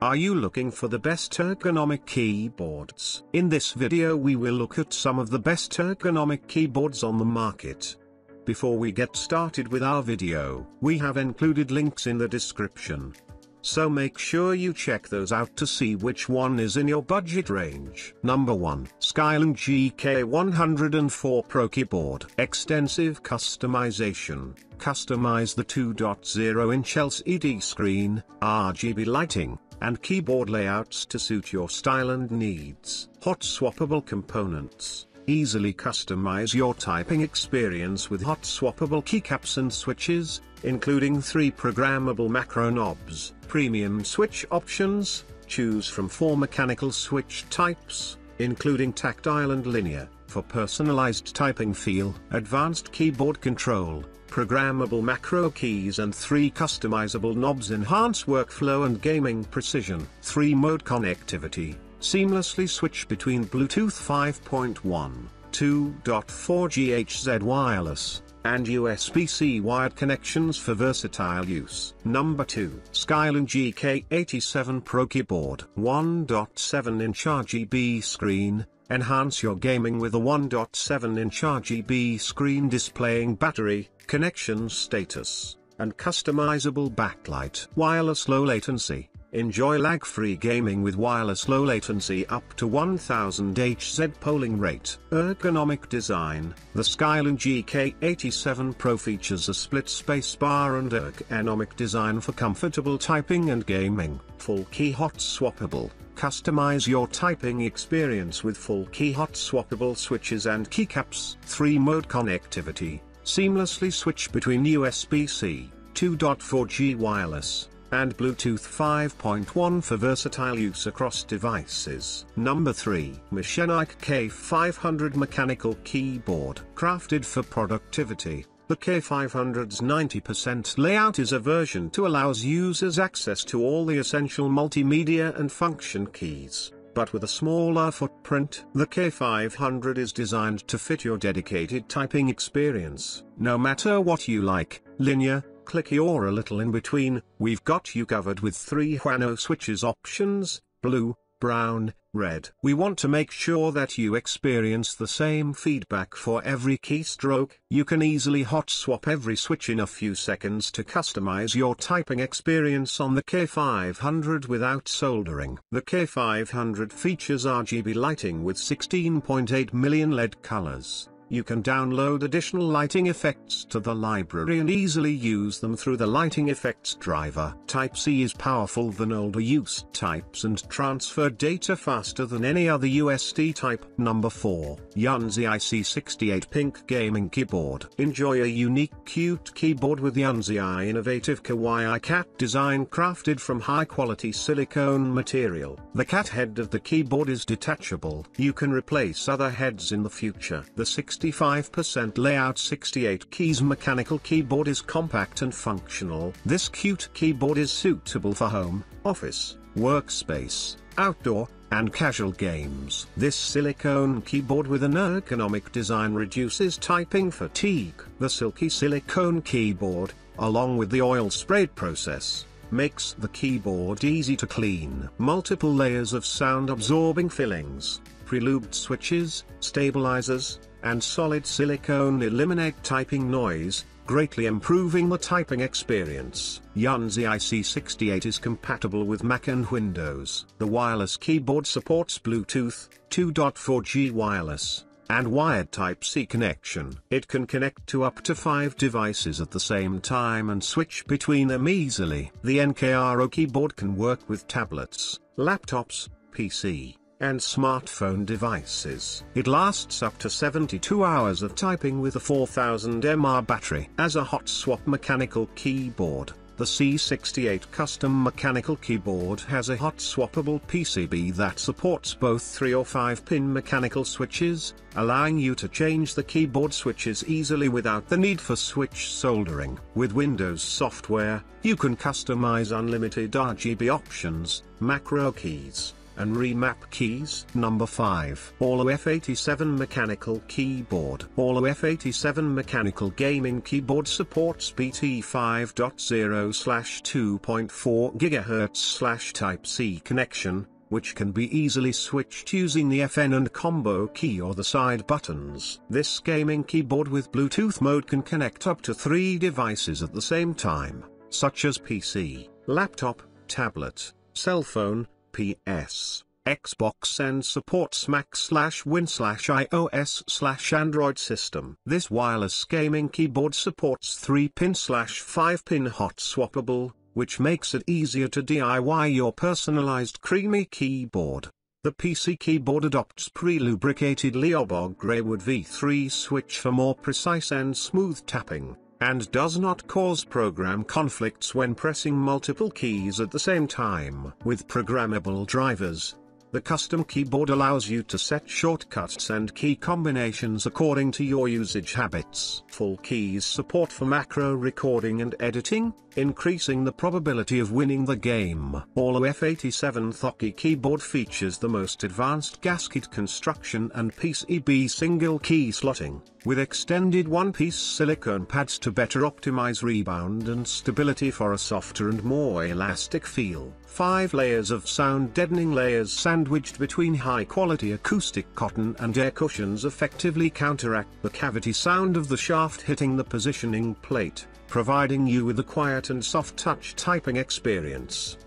Are you looking for the best ergonomic keyboards? In this video we will look at some of the best ergonomic keyboards on the market. Before we get started with our video, we have included links in the description. So make sure you check those out to see which one is in your budget range. Number 1. SKYLOONG GK104 Pro Keyboard. Extensive customization. Customize the 2.0-inch LCD screen, RGB lighting, and keyboard layouts to suit your style and needs. Hot swappable components. Easily customize your typing experience with hot swappable keycaps and switches, including 3 programmable macro knobs. Premium switch options. Choose from 4 mechanical switch types, including tactile and linear, for personalized typing feel. Advanced keyboard control. Programmable macro keys and 3 customizable knobs enhance workflow and gaming precision. 3-mode connectivity. Seamlessly switch between Bluetooth 5.1, 2.4 GHz wireless, and USB-C wired connections for versatile use. Number 2. SKYLOONG GK87 Pro Keyboard. 1.7-inch RGB screen. Enhance your gaming with a 1.7-inch RGB screen displaying battery, connection status, and customizable backlight. Wireless low latency. Enjoy lag-free gaming with wireless low latency up to 1000 Hz polling rate. Ergonomic design. The SKYLOONG GK87 Pro features a split spacebar and ergonomic design for comfortable typing and gaming. Full key hot swappable. Customize your typing experience with full key hot swappable switches and keycaps. 3-mode connectivity. Seamlessly switch between USB-C, 2.4G wireless, and Bluetooth 5.1 for versatile use across devices. Number 3. Machenike K500 Mechanical Keyboard. Crafted for productivity, the K500's 90% layout is a version 2 allows users access to all the essential multimedia and function keys, but with a smaller footprint. The K500 is designed to fit your dedicated typing experience. No matter what you like, linear, clicky or a little in between, we've got you covered with 3 Huano switches options: blue, brown, red. We want to make sure that you experience the same feedback for every keystroke. You can easily hot swap every switch in a few seconds to customize your typing experience on the K500 without soldering. The K500 features RGB lighting with 16.8 million LED colors. You can download additional lighting effects to the library and easily use them through the lighting effects driver. Type-C is powerful than older used types and transfer data faster than any other USD type. Number 4. YUNZII IC68 Pink Gaming Keyboard. Enjoy a unique cute keyboard with YUNZII innovative kawaii cat design crafted from high-quality silicone material. The cat head of the keyboard is detachable. You can replace other heads in the future. The 65% layout 68 keys mechanical keyboard is compact and functional. This cute keyboard is suitable for home, office, workspace, outdoor, and casual games. This silicone keyboard with an ergonomic design reduces typing fatigue. The silky silicone keyboard, along with the oil sprayed process, makes the keyboard easy to clean. Multiple layers of sound-absorbing fillings, pre-lubed switches, stabilizers, and solid silicone eliminate typing noise, greatly improving the typing experience. YUNZII IC68 is compatible with Mac and Windows. The wireless keyboard supports Bluetooth, 2.4G wireless, and wired Type-C connection. It can connect to up to 5 devices at the same time and switch between them easily. The NKRO keyboard can work with tablets, laptops, PC, and smartphone devices. It lasts up to 72 hours of typing with a 4000 mAh battery. As a hot swap mechanical keyboard, the C68 custom mechanical keyboard has a hot swappable PCB that supports both 3 or 5-pin mechanical switches, allowing you to change the keyboard switches easily without the need for switch soldering. With Windows software, you can customize unlimited RGB options, macro keys, and remap keys. Number 5. Aula F87 Mechanical Keyboard. Aula F87 Mechanical Gaming Keyboard supports BT 5.0/2.4 GHz/Type-C connection, which can be easily switched using the FN and combo key or the side buttons. This gaming keyboard with Bluetooth mode can connect up to 3 devices at the same time, such as PC, laptop, tablet, cell phone, PS, Xbox, and supports Mac/Win/iOS/Android system. This wireless gaming keyboard supports 3-pin/5-pin hot swappable, which makes it easier to DIY your personalized creamy keyboard. The PC keyboard adopts pre-lubricated Leobog Greywood V3 switch for more precise and smooth tapping, and does not cause program conflicts when pressing multiple keys at the same time. With programmable drivers, the custom keyboard allows you to set shortcuts and key combinations according to your usage habits. Full keys support for macro recording and editing, increasing the probability of winning the game. Aula F87 Thoki keyboard features the most advanced gasket construction and PCB single key slotting, with extended one-piece silicone pads to better optimize rebound and stability for a softer and more elastic feel. 5 layers of sound deadening layers sandwiched between high-quality acoustic cotton and air cushions effectively counteract the cavity sound of the shaft hitting the positioning plate, providing you with a quiet and soft touch typing experience.